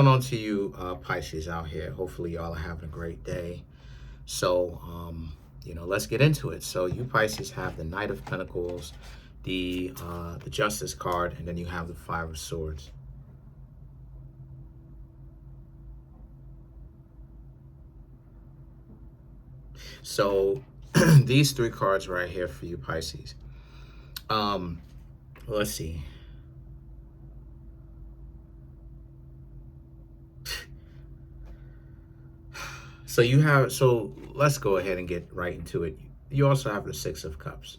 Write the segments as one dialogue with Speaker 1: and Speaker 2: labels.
Speaker 1: Going on to you, Pisces out here. Hopefully, y'all are having a great day. So, let's get into it. So, you Pisces have the Knight of Pentacles, the Justice card, and then you have the Five of Swords. So, these three cards right here for you, Pisces. Let's see. So let's go ahead and get right into it. You also have the Six of Cups.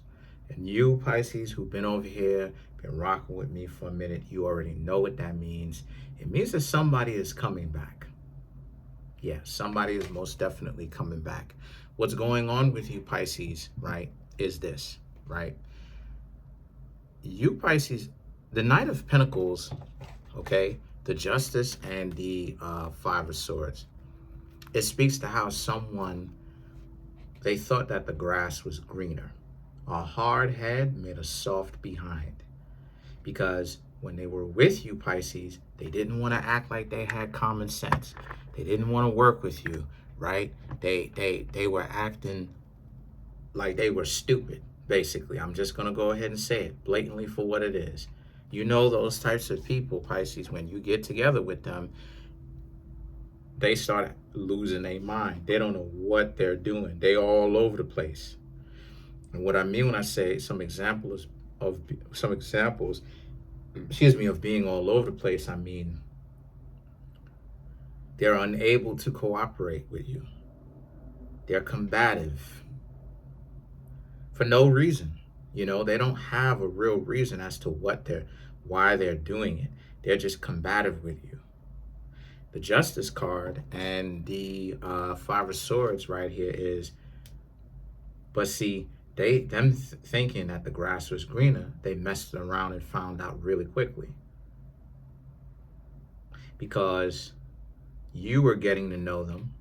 Speaker 1: And you, Pisces, who've been over here, been rocking with me for a minute, you already know what that means. It means that somebody is coming back. Yeah, somebody is most definitely coming back. What's going on with you, Pisces, right, is this, right? You, Pisces, the Knight of Pentacles, okay, the Justice and the Five of Swords. It speaks to how someone, they thought that the grass was greener. A hard head made a soft behind. Because when they were with you, Pisces, they didn't want to act like they had common sense. They didn't want to work with you, right? They were acting like they were stupid, basically. I'm just going to go ahead and say it blatantly for what it is. You know those types of people, Pisces, when you get together with them, they start losing their mind. They don't know what they're doing. They all over the place. And what I mean when I say some examples, of being all over the place, I mean they're unable to cooperate with you. They're combative for no reason. They don't have a real reason as to why they're doing it. They're just combative with you. The Justice card and the Five of Swords right here is, but see, thinking that the grass was greener, they messed around and found out really quickly. Because you were getting to know them,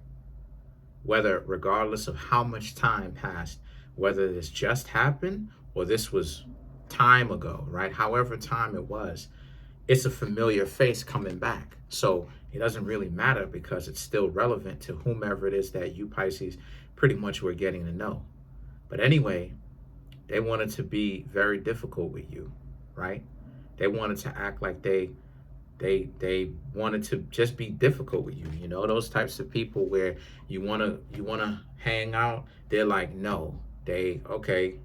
Speaker 1: regardless of how much time passed, whether this just happened or this was time ago, right? However time it was, it's a familiar face coming back. So it doesn't really matter because it's still relevant to whomever it is that you, Pisces, pretty much were getting to know. But anyway, they wanted to be very difficult with you, right? They wanted to act like they wanted to just be difficult with you. Those types of people where you wanna hang out, they're like, no. Okay,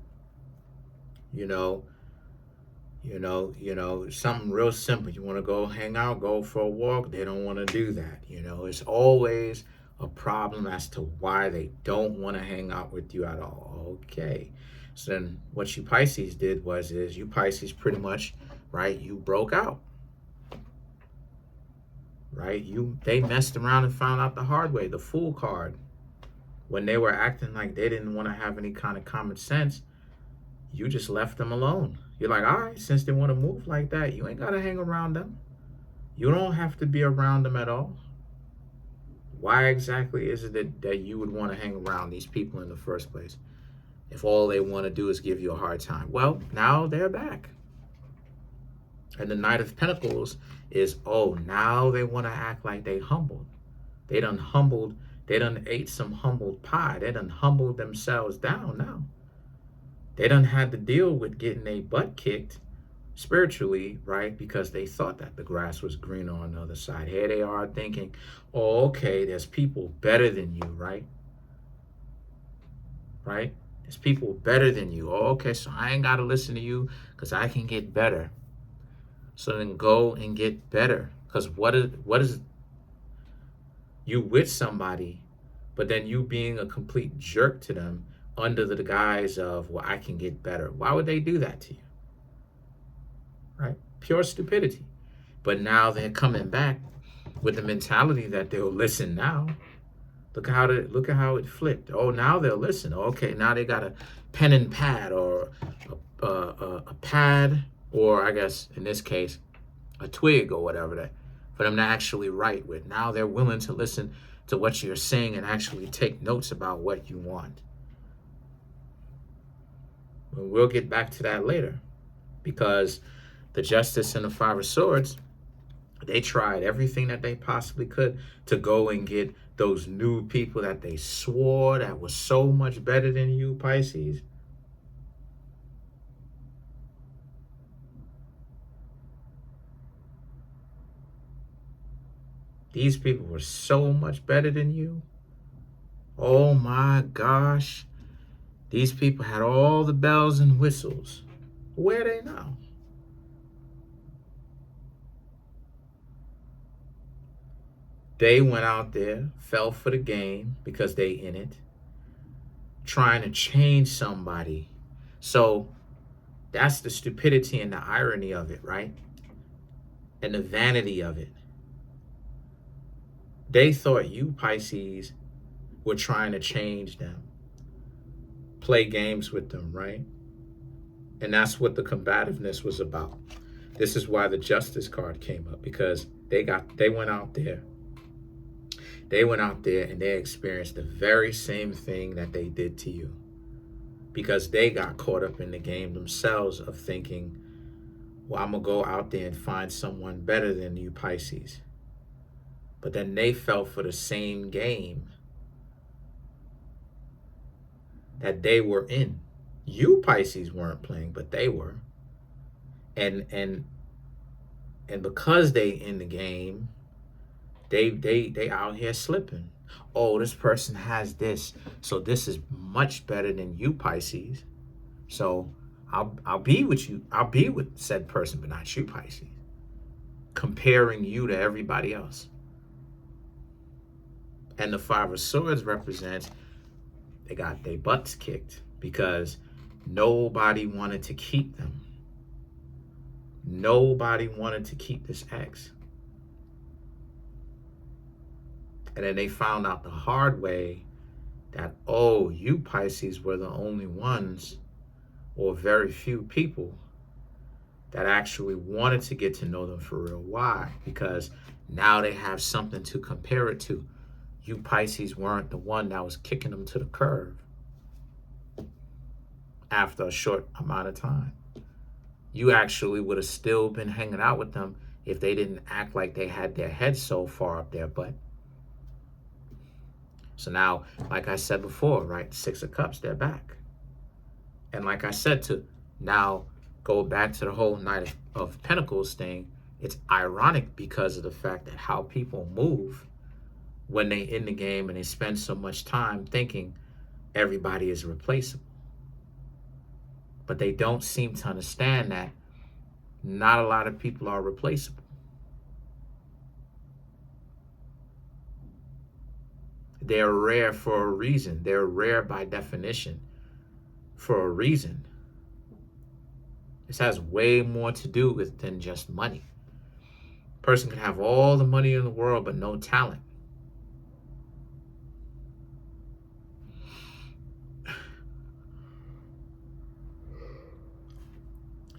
Speaker 1: something real simple. You want to go hang out, go for a walk. They don't want to do that. It's always a problem as to why they don't want to hang out with you at all. Okay. So then what you Pisces did is you Pisces pretty much, right, you broke out. Right? They messed around and found out the hard way, the Fool card. When they were acting like they didn't want to have any kind of common sense, you just left them alone. You're like, all right, since they want to move like that, you ain't got to hang around them. You don't have to be around them at all. Why exactly is it that you would want to hang around these people in the first place if all they want to do is give you a hard time? Well, now they're back. And the Knight of Pentacles is, now they want to act like they humbled. They done ate some humbled pie. They done humbled themselves down now. They done had to deal with getting a butt kicked spiritually, right? Because they thought that the grass was greener on the other side. Here they are thinking, okay, there's people better than you, right? Right? There's people better than you. Okay, so I ain't got to listen to you because I can get better. So then go and get better. Because what is you with somebody, but then you being a complete jerk to them under the guise of, well, I can get better. Why would they do that to you? Right? Pure stupidity. But now they're coming back with the mentality that they'll listen now. Look at how it flipped. Oh, now they'll listen. Okay, now they got a pen and pad, or a pad, or I guess in this case, a twig or whatever that for them to actually write with. Now they're willing to listen to what you're saying and actually take notes about what you want. We'll get back to that later, because the Justice and the Five of Swords, They tried everything that they possibly could to go and get those new people that they swore that was so much better than you, Pisces. These people were so much better than you. Oh my gosh. These people had all the bells and whistles. Where are they now? They went out there, fell for the game because they in it, trying to change somebody. So that's the stupidity and the irony of it, right? And the vanity of it. They thought you, Pisces, were trying to change them, play games with them, right? And that's what the combativeness was about. This is why the Justice card came up, because they went out there. They went out there and they experienced the very same thing that they did to you, because they got caught up in the game themselves of thinking, well, I'm going to go out there and find someone better than you, Pisces. But then they fell for the same game that they were in. You, Pisces, weren't playing, but they were. And because they in the game, they out here slipping. Oh, this person has this, so this is much better than you, Pisces. So I'll be with you. I'll be with said person, but not you, Pisces. Comparing you to everybody else. And the Five of Swords represents they got their butts kicked because nobody wanted to keep them. Nobody wanted to keep this ex. And then they found out the hard way that, oh, you Pisces were the only ones, or very few people, that actually wanted to get to know them for real. Why? Because now they have something to compare it to. You Pisces weren't the one that was kicking them to the curb after a short amount of time. You actually would have still been hanging out with them if they didn't act like they had their heads so far up their butt. So now, like I said before, right, Six of Cups, they're back. And like I said, to now go back to the whole Knight of Pentacles thing, it's ironic because of the fact that how people move when they in the game and they spend so much time thinking everybody is replaceable. But they don't seem to understand that not a lot of people are replaceable. They're rare for a reason. They're rare by definition for a reason. This has way more to do with than just money. A person can have all the money in the world but no talent.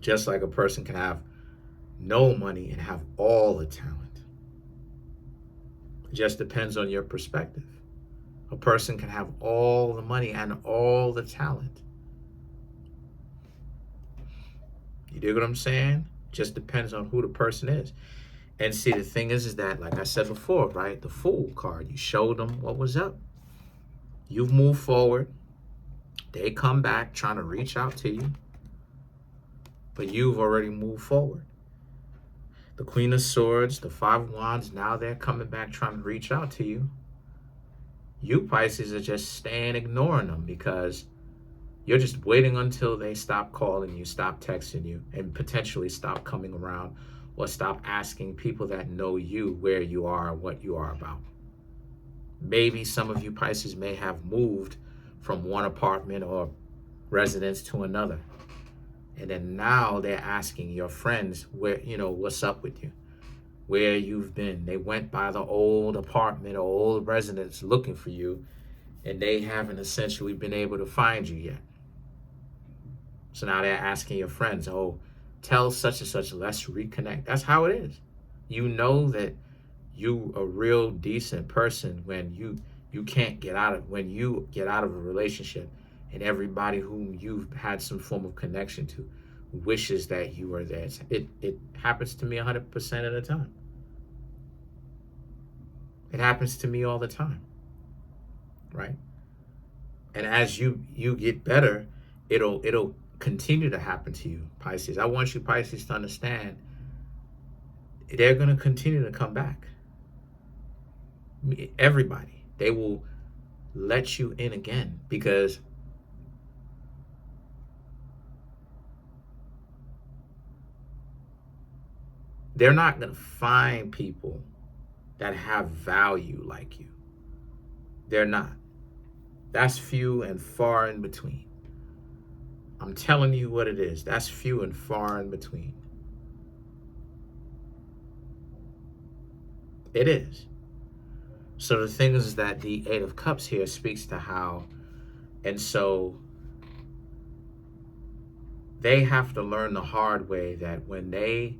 Speaker 1: Just like a person can have no money and have all the talent. It just depends on your perspective. A person can have all the money and all the talent. You dig what I'm saying? Just depends on who the person is. And see, the thing is that, like I said before, right? The Fool card, you showed them what was up. You've moved forward. They come back trying to reach out to you. But you've already moved forward. The Queen of Swords, the Five of Wands, now they're coming back trying to reach out to you. You Pisces are just staying ignoring them because you're just waiting until they stop calling you, stop texting you, and potentially stop coming around or stop asking people that know you where you are and what you are about. Maybe some of you Pisces may have moved from one apartment or residence to another. And then now they're asking your friends where, what's up with you, where you've been. They went by the old apartment or old residence looking for you, and they haven't essentially been able to find you yet. So now they're asking your friends, oh, tell such and such, let's reconnect. That's how it is. You know that you a real decent person when you can't get out of, when you get out of a relationship and everybody whom you've had some form of connection to wishes that you were there. It happens to me 100% of the time. It happens to me all the time, right? And as you get better, it'll continue to happen to you, Pisces. I want you, Pisces, to understand they're going to continue to come back. Everybody, they will let you in again, because they're not going to find people that have value like you. They're not. That's few and far in between. I'm telling you what it is. That's few and far in between. It is. So the thing is that the Eight of Cups here speaks to how, and so they have to learn the hard way that when they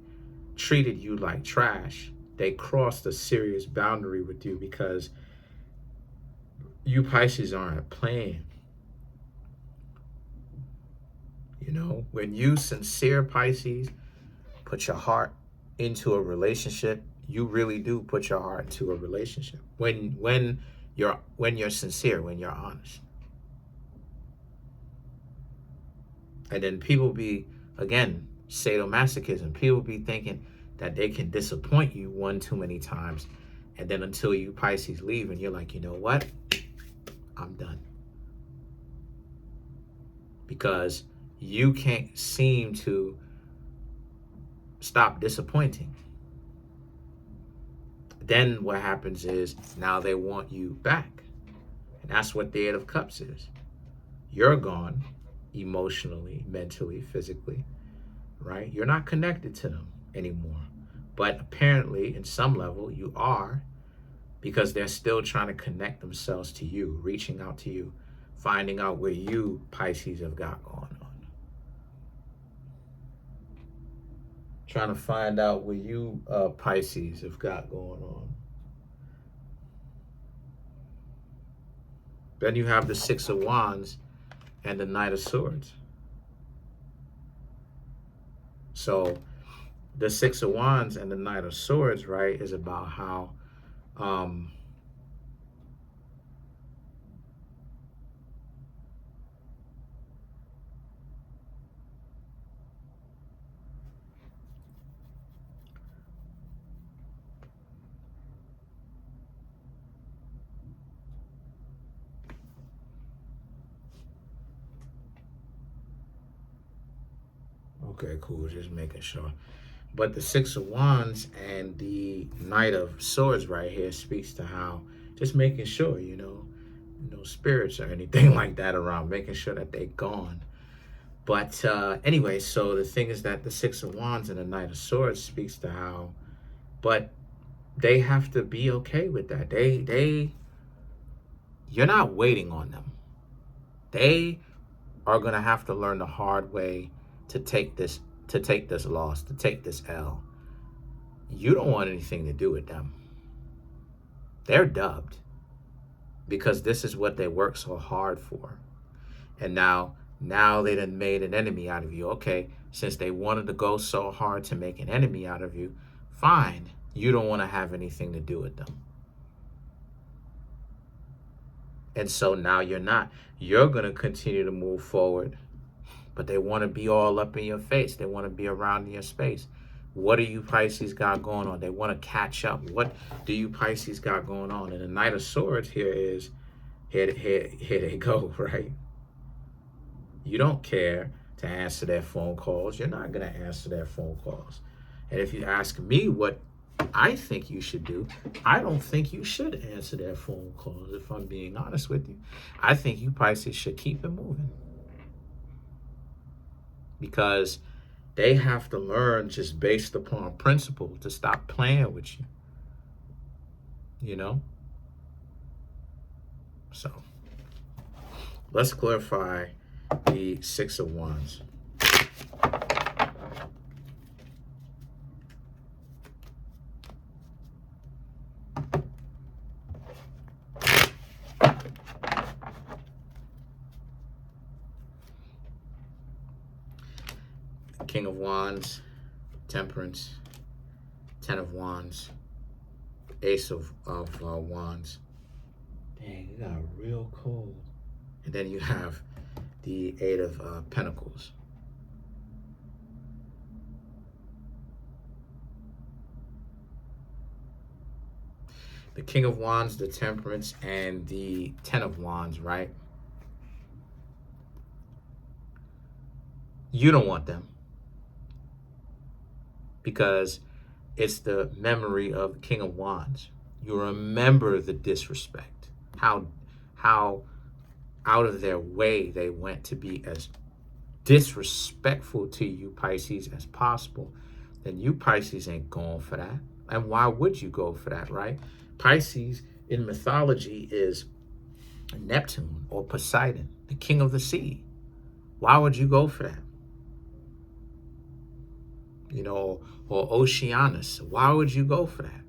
Speaker 1: treated you like trash, they crossed a serious boundary with you, because you, Pisces, aren't playing. You know, when you sincere, Pisces, put your heart into a relationship, you really do put your heart into a relationship. When you're sincere, when you're honest. And then people be, again, sadomasochism. People be thinking that they can disappoint you one too many times. And then until you, Pisces, leave and you're like, you know what? I'm done. Because you can't seem to stop disappointing. Then what happens is now they want you back. And that's what the Eight of Cups is. You're gone emotionally, mentally, physically, right? You're not connected to them anymore. But apparently, in some level, you are, because they're still trying to connect themselves to you, reaching out to you, finding out where you, Pisces, have got going on. Trying to find out where you, Pisces, have got going on. Then you have the Six of Wands and the Knight of Swords. So the Six of Wands and the Knight of Swords, right, is about how okay, cool, just making sure. But the Six of Wands and the Knight of Swords right here speaks to how just making sure, no spirits or anything like that around, making sure that they're gone. But anyway, so the thing is that the Six of Wands and the Knight of Swords speaks to how, but they have to be okay with that. You're not waiting on them. They are going to have to learn the hard way to take this loss, to take this L. You don't want anything to do with them. They're dubbed because this is what they work so hard for. And now they done made an enemy out of you. Okay, since they wanted to go so hard to make an enemy out of you, fine. You don't want to have anything to do with them. And so now you're not. You're going to continue to move forward, but they want to be all up in your face. They want to be around in your space. What do you, Pisces, got going on? They want to catch up. What do you, Pisces, got going on? And the Knight of Swords here is, here they go, right? You don't care to answer their phone calls. You're not going to answer their phone calls. And if you ask me what I think you should do, I don't think you should answer their phone calls, if I'm being honest with you. I think you, Pisces, should keep it moving. Because they have to learn, just based upon principle, to stop playing with you. You know? So, let's clarify the Six of Wands. King of Wands, Temperance, Ten of Wands, Ace of Wands. Dang, it got real cold. And then you have the Eight of Pentacles. The King of Wands, the Temperance, and the Ten of Wands, right? You don't want them because it's the memory of the King of Wands. You remember the disrespect, how out of their way they went to be as disrespectful to you, Pisces, as possible. Then you, Pisces, ain't going for that. And why would you go for that, right? Pisces in mythology is Neptune or Poseidon, the king of the sea. Why would you go for that? You know, or Oceanus. Why would you go for that?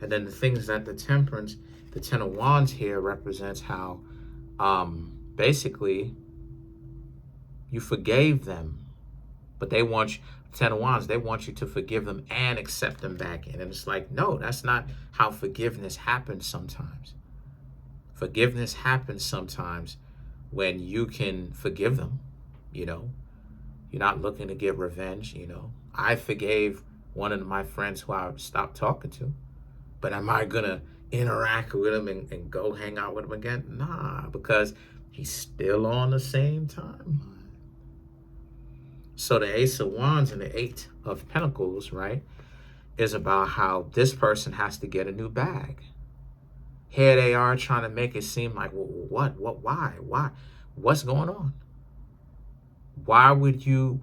Speaker 1: And then the things that the Temperance, the Ten of Wands here represents how basically you forgave them, but they want you, Ten of Wands, they want you to forgive them and accept them back in. And it's like, no, that's not how forgiveness happens sometimes. Forgiveness happens sometimes when you can forgive them, you know. You're not looking to get revenge, you know. I forgave one of my friends who I stopped talking to. But am I going to interact with him and go hang out with him again? Nah, because he's still on the same timeline. So the Ace of Wands and the Eight of Pentacles, right, is about how this person has to get a new bag. Here they are trying to make it seem like, well, why? What's going on? Why would you,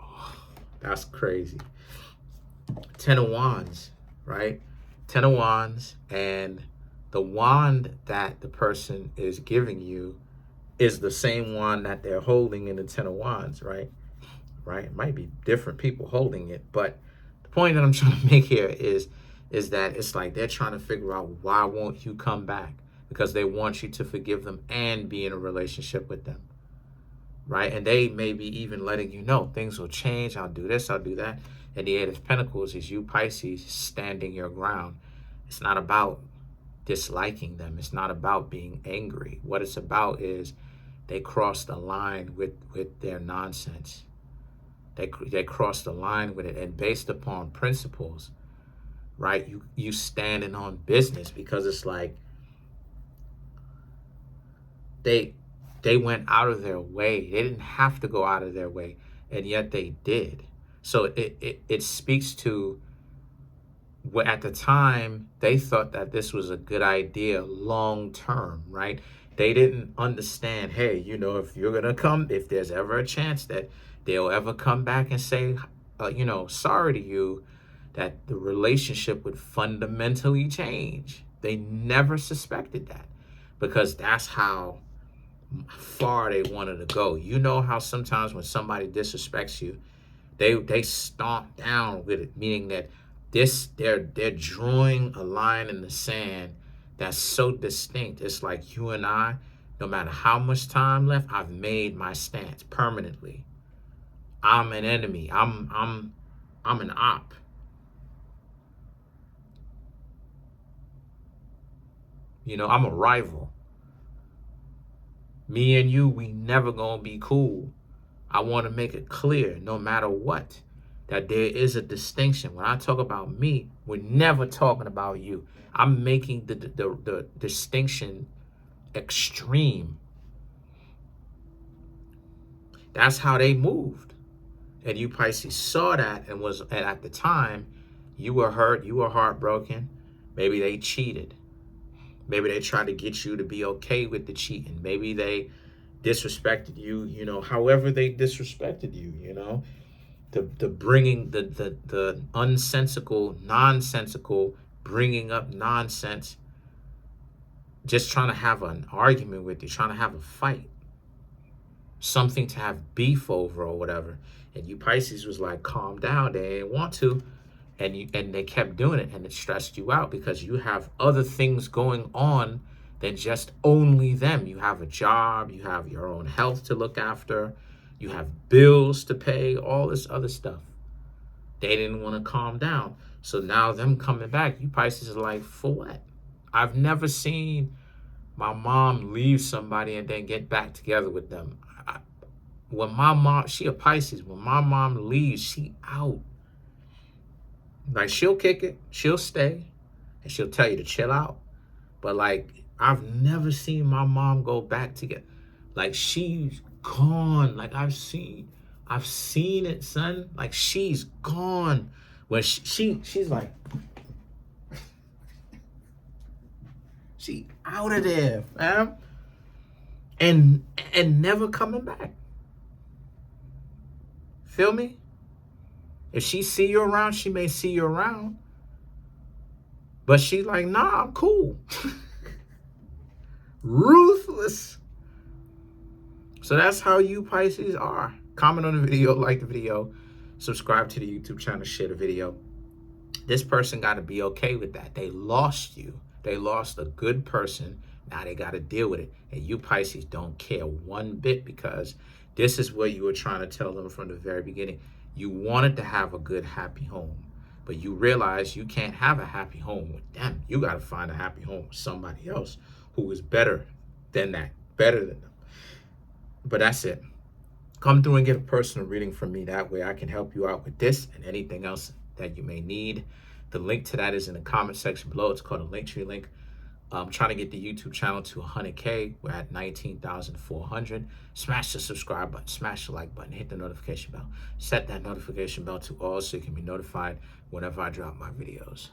Speaker 1: oh, that's crazy. Ten of Wands, right? Ten of Wands, and the wand that the person is giving you is the same wand that they're holding in the Ten of Wands, right? Right? It might be different people holding it, but the point that I'm trying to make here is that it's like they're trying to figure out why won't you come back, because they want you to forgive them and be in a relationship with them, right? And they may be even letting you know things will change. I'll do this, I'll do that. And the Eight of Pentacles is you, Pisces, standing your ground. It's not about disliking them. It's not about being angry. What it's about is they crossed the line with their nonsense. They crossed the line with it, and based upon principles, right? You standing on business, because it's like they went out of their way. They didn't have to go out of their way, and yet they did. So it speaks to what at the time they thought that this was a good idea long term, right? They didn't understand, hey, you know, if you're gonna come, if there's ever a chance that they'll ever come back and say, you know, sorry to you, that the relationship would fundamentally change. They never suspected that, because that's how far they wanted to go. You know how sometimes when somebody disrespects you, they stomp down with it, meaning that they're drawing a line in the sand that's so distinct. It's like you and I, no matter how much time left, I've made my stance permanently. I'm an enemy. I'm an op. You know, I'm a rival. Me and you, we never gonna be cool. I want to make it clear, no matter what, that there is a distinction. When I talk about me, we're never talking about you. I'm making the distinction extreme. That's how they moved. And you, Pisces, saw that and at the time, you were hurt, you were heartbroken. Maybe they cheated. Maybe they tried to get you to be okay with the cheating. Maybe they disrespected you, you know, however they disrespected you, you know, the bringing the nonsensical, bringing up nonsense, just trying to have an argument with you, trying to have a fight, something to have beef over or whatever. And you, Pisces, was like, calm down. They didn't want to. And they kept doing it, and it stressed you out because you have other things going on than just only them. You have a job, you have your own health to look after, You have bills to pay, all this other stuff. They didn't want to calm down. So now them coming back, you Pisces are like, for what? I've never seen my mom leave somebody and then get back together with them. When my mom, she a Pisces, when my mom leaves, she out. Like, she'll kick it, she'll stay, and she'll tell you to chill out. But like, I've never seen my mom go back together. Like, she's gone. Like, I've seen it, son. Like, she's gone. When she's like, she out of there, fam. And never coming back. Feel me? If she see you around, she may see you around. But she's like, nah, I'm cool. Ruthless. So that's how you Pisces are. Comment on the video, like the video, subscribe to the YouTube channel, share the video. This person got to be okay with that. They lost you. They lost a good person. Now they got to deal with it. And you Pisces don't care one bit, because this is what you were trying to tell them from the very beginning. You wanted to have a good, happy home, but you realize you can't have a happy home with them. You got to find a happy home with somebody else who is better than that, better than them. But that's it. Come through and get a personal reading from me. That way I can help you out with this and anything else that you may need. The link to that is in the comment section below. It's called a Linktree link. I'm trying to get the YouTube channel to 100K. We're at 19,400. Smash the subscribe button, smash the like button, hit the notification bell. Set that notification bell to all so you can be notified whenever I drop my videos.